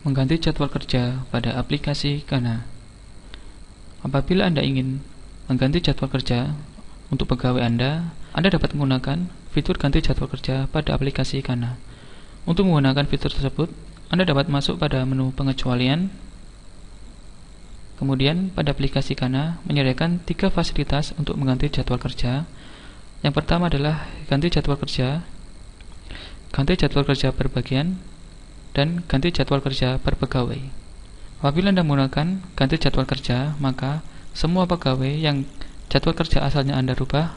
mengganti jadwal kerja pada aplikasi Kana. Apabila Anda ingin mengganti jadwal kerja untuk pegawai Anda dapat menggunakan fitur ganti jadwal kerja pada aplikasi Kana. Untuk menggunakan fitur tersebut, Anda dapat masuk pada menu pengecualian. Kemudian pada aplikasi Kana menyediakan 3 fasilitas untuk mengganti jadwal kerja. Yang pertama adalah ganti jadwal kerja per bagian, dan ganti jadwal kerja per pegawai. Apabila Anda menggunakan ganti jadwal kerja, maka semua pegawai yang jadwal kerja asalnya Anda rubah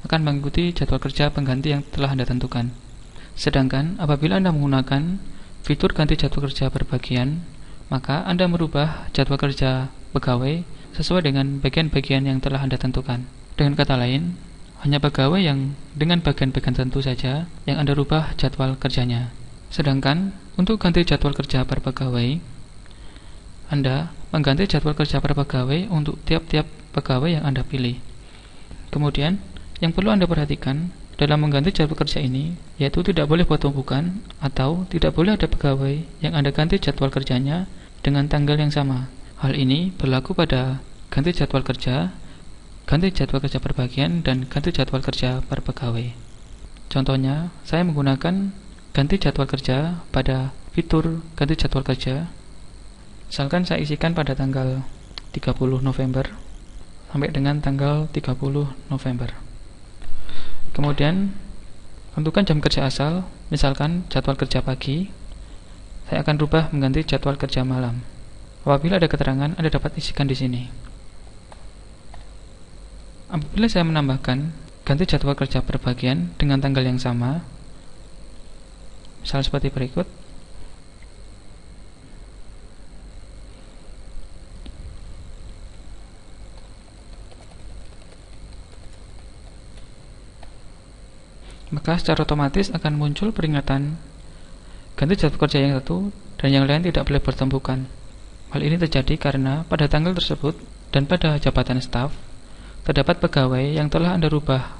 akan mengikuti jadwal kerja pengganti yang telah Anda tentukan. Sedangkan apabila Anda menggunakan fitur ganti jadwal kerja per bagian, maka Anda merubah jadwal kerja pegawai sesuai dengan bagian-bagian yang telah Anda tentukan. Dengan kata lain, hanya pegawai yang dengan bagian-bagian tertentu saja yang Anda rubah jadwal kerjanya. Sedangkan untuk ganti jadwal kerja per pegawai, Anda mengganti jadwal kerja per pegawai untuk tiap-tiap pegawai yang Anda pilih. Kemudian, yang perlu Anda perhatikan dalam mengganti jadwal kerja ini, yaitu tidak boleh buat tumpukan atau tidak boleh ada pegawai yang Anda ganti jadwal kerjanya dengan tanggal yang sama. Hal ini berlaku pada ganti jadwal kerja per bagian, dan ganti jadwal kerja per pegawai. Contohnya, saya menggunakan ganti jadwal kerja pada fitur ganti jadwal kerja. Misalkan saya isikan pada tanggal 30 November sampai dengan tanggal 30 November. Kemudian, tentukan jam kerja asal, misalkan jadwal kerja pagi. Saya akan rubah mengganti jadwal kerja malam. Apabila ada keterangan, Anda dapat isikan di sini. Apabila saya menambahkan ganti jadwal kerja per bagian dengan tanggal yang sama, misal seperti berikut. Maka secara otomatis akan muncul peringatan ganti jadwal kerja yang satu dan yang lain tidak boleh bertumpukan. Hal ini terjadi karena pada tanggal tersebut dan pada jabatan staf terdapat pegawai yang telah Anda rubah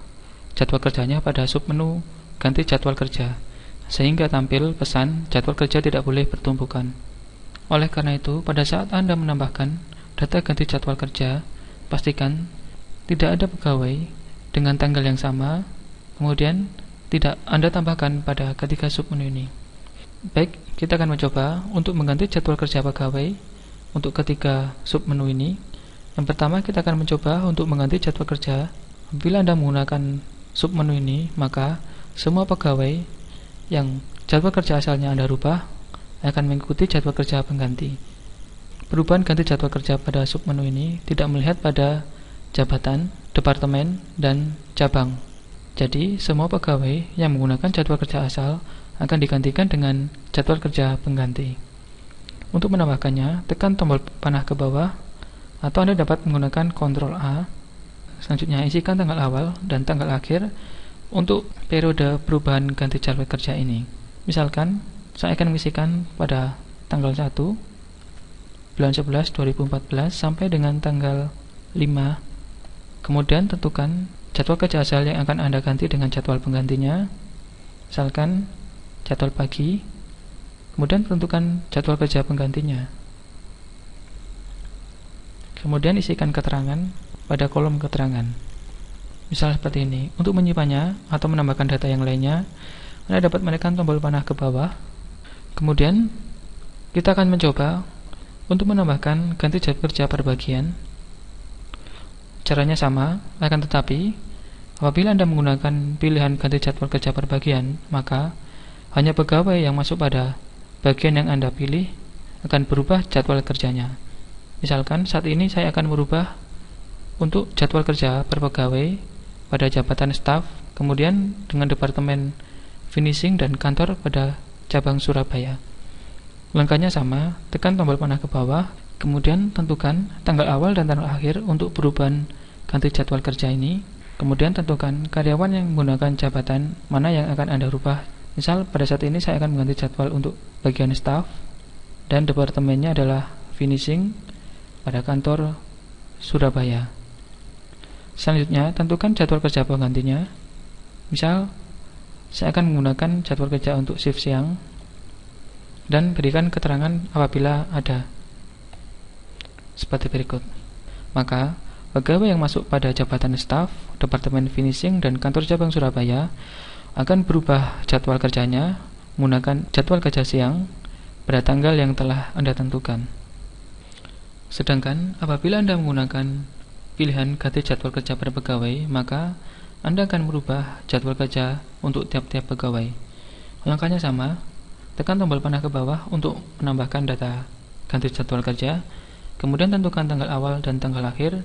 jadwal kerjanya pada submenu ganti jadwal kerja, sehingga tampil pesan jadwal kerja tidak boleh bertumpukan. Oleh karena itu, pada saat Anda menambahkan data ganti jadwal kerja, pastikan tidak ada pegawai dengan tanggal yang sama, kemudian tidak Anda tambahkan pada ketiga submenu ini. Baik, kita akan mencoba untuk mengganti jadwal kerja pegawai untuk ketiga submenu ini. Yang pertama, kita akan mencoba untuk mengganti jadwal kerja. Bila Anda menggunakan submenu ini, maka semua pegawai yang jadwal kerja asalnya Anda rubah akan mengikuti jadwal kerja pengganti. Perubahan ganti jadwal kerja pada submenu ini tidak melihat pada jabatan, departemen, dan cabang. Jadi, semua pegawai yang menggunakan jadwal kerja asal akan digantikan dengan jadwal kerja pengganti. Untuk menambahkannya, tekan tombol panah ke bawah, atau Anda dapat menggunakan Ctrl A. Selanjutnya, isikan tanggal awal dan tanggal akhir untuk periode perubahan ganti jadwal kerja ini. Misalkan, saya akan mengisikan pada tanggal 1 bulan 11 2014 sampai dengan tanggal 5. Kemudian tentukan jadwal kerja asal yang akan Anda ganti dengan jadwal penggantinya. Misalkan jadwal pagi. Kemudian tentukan jadwal kerja penggantinya. Kemudian isikan keterangan pada kolom keterangan. Misal seperti ini. Untuk menyimpannya atau menambahkan data yang lainnya, Anda dapat menekan tombol panah ke bawah. Kemudian kita akan mencoba untuk menambahkan ganti jadwal kerja per bagian. Caranya sama, akan tetapi apabila Anda menggunakan pilihan ganti jadwal kerja per bagian, maka hanya pegawai yang masuk pada bagian yang Anda pilih akan berubah jadwal kerjanya. Misalkan saat ini saya akan merubah untuk jadwal kerja per pegawai pada jabatan staf, kemudian dengan departemen finishing dan kantor pada cabang Surabaya. Langkahnya sama, tekan tombol panah ke bawah, kemudian tentukan tanggal awal dan tanggal akhir untuk perubahan ganti jadwal kerja ini. Kemudian tentukan karyawan yang menggunakan jabatan mana yang akan Anda rubah. Misal pada saat ini saya akan mengganti jadwal untuk bagian staff dan departemennya adalah finishing pada kantor Surabaya. Selanjutnya tentukan jadwal kerja penggantinya. Misal saya akan menggunakan jadwal kerja untuk shift siang. dan berikan keterangan apabila ada, seperti berikut. Maka, pegawai yang masuk pada jabatan staf, Departemen Finishing dan Kantor Cabang Surabaya akan berubah jadwal kerjanya menggunakan jadwal kerja siang pada tanggal yang telah Anda tentukan. Sedangkan apabila Anda menggunakan pilihan ganti jadwal kerja pada pegawai, maka Anda akan merubah jadwal kerja untuk tiap-tiap pegawai. Langkahnya sama, tekan tombol panah ke bawah untuk menambahkan data ganti jadwal kerja, kemudian tentukan tanggal awal dan tanggal akhir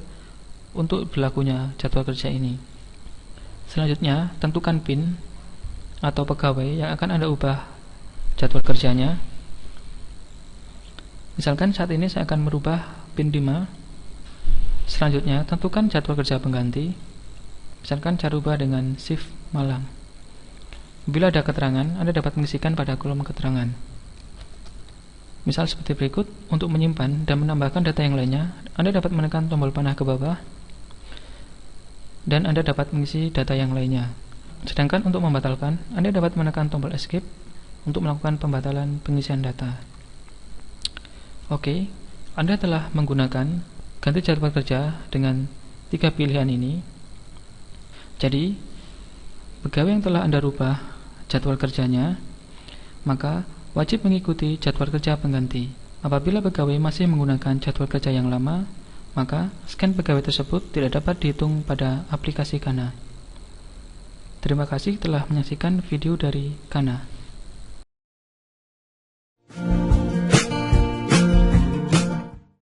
untuk berlakunya jadwal kerja ini. Selanjutnya, tentukan PIN atau pegawai yang akan Anda ubah jadwal kerjanya. Misalkan saat ini saya akan merubah PIN 5. Selanjutnya, tentukan jadwal kerja pengganti. Misalkan saya rubah dengan shift malam. Bila ada keterangan, Anda dapat mengisikan pada kolom keterangan. Misal seperti berikut, untuk menyimpan dan menambahkan data yang lainnya, Anda dapat menekan tombol panah ke bawah dan Anda dapat mengisi data yang lainnya. Sedangkan untuk membatalkan, Anda dapat menekan tombol escape untuk melakukan pembatalan pengisian data. Oke, Anda telah menggunakan ganti jadwal kerja dengan 3 pilihan ini. Jadi, pegawai yang telah Anda rubah jadwal kerjanya, maka wajib mengikuti jadwal kerja pengganti. Apabila pegawai masih menggunakan jadwal kerja yang lama, maka scan pegawai tersebut tidak dapat dihitung pada aplikasi Kana. Terima kasih telah menyaksikan video dari Kana.